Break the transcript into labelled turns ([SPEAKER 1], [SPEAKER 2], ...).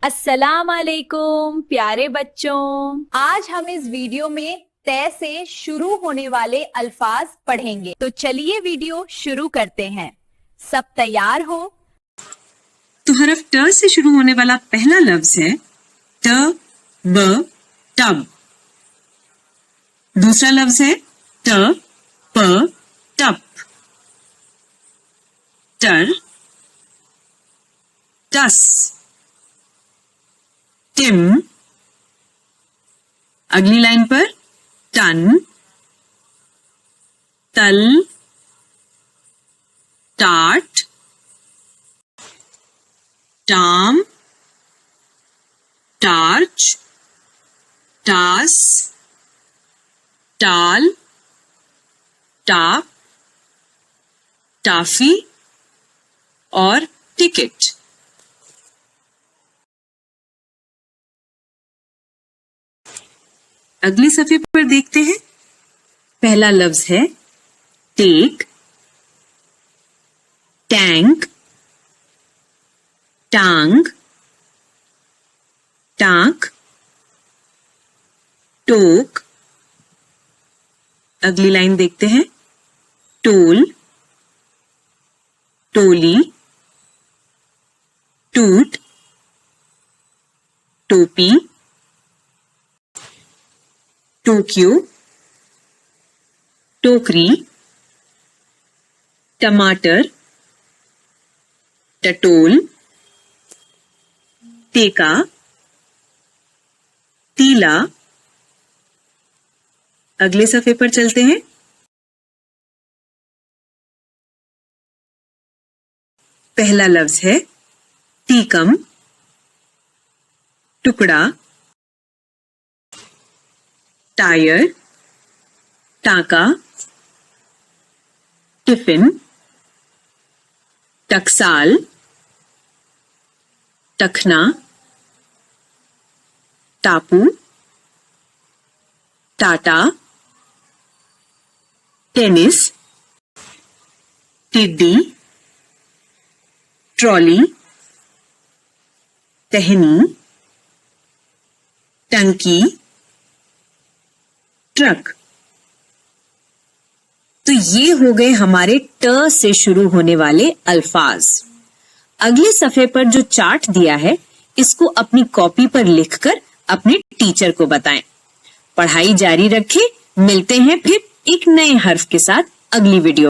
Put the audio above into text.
[SPEAKER 1] अस्सलाम वालेकुम प्यारे बच्चों, आज हम इस वीडियो में तय से शुरू होने वाले अल्फाज पढ़ेंगे। तो चलिए वीडियो शुरू करते हैं। सब तैयार हो?
[SPEAKER 2] तो हरफ ट से शुरू होने वाला पहला लफ्ज है ट ब टब। दूसरा लफ्ज है ट प टप। टर, टस, टिम। अगली लाइन पर टन, तल, टाट, टाम, टार्च, टास, टाल, टाप, टाफी और टिकट। अगले सफ़े पर देखते हैं। पहला लफ्ज है टेक, टैंक, टांग, टांक, टोक। अगली लाइन देखते हैं। टोल, टोली, टूट, टोपी, टोक्यो, टोकरी, टमाटर, टटोल, टेका, तीला। अगले सफ़े पर चलते हैं। पहला लफ्ज है टीकम, टुकड़ा, टायर, टाका, टिफिन, टकसाल, टखना, टापू, टाटा, टेनिस, टिड्डी, ट्रॉली, टहनी, टंकी, ट्रक। तो ये हो गए हमारे ट से शुरू होने वाले अल्फाज। अगले सफ़े पर जो चार्ट दिया है इसको अपनी कॉपी पर लिखकर अपने टीचर को बताएं। पढ़ाई जारी रखें। मिलते हैं फिर एक नए हर्फ के साथ अगली वीडियो।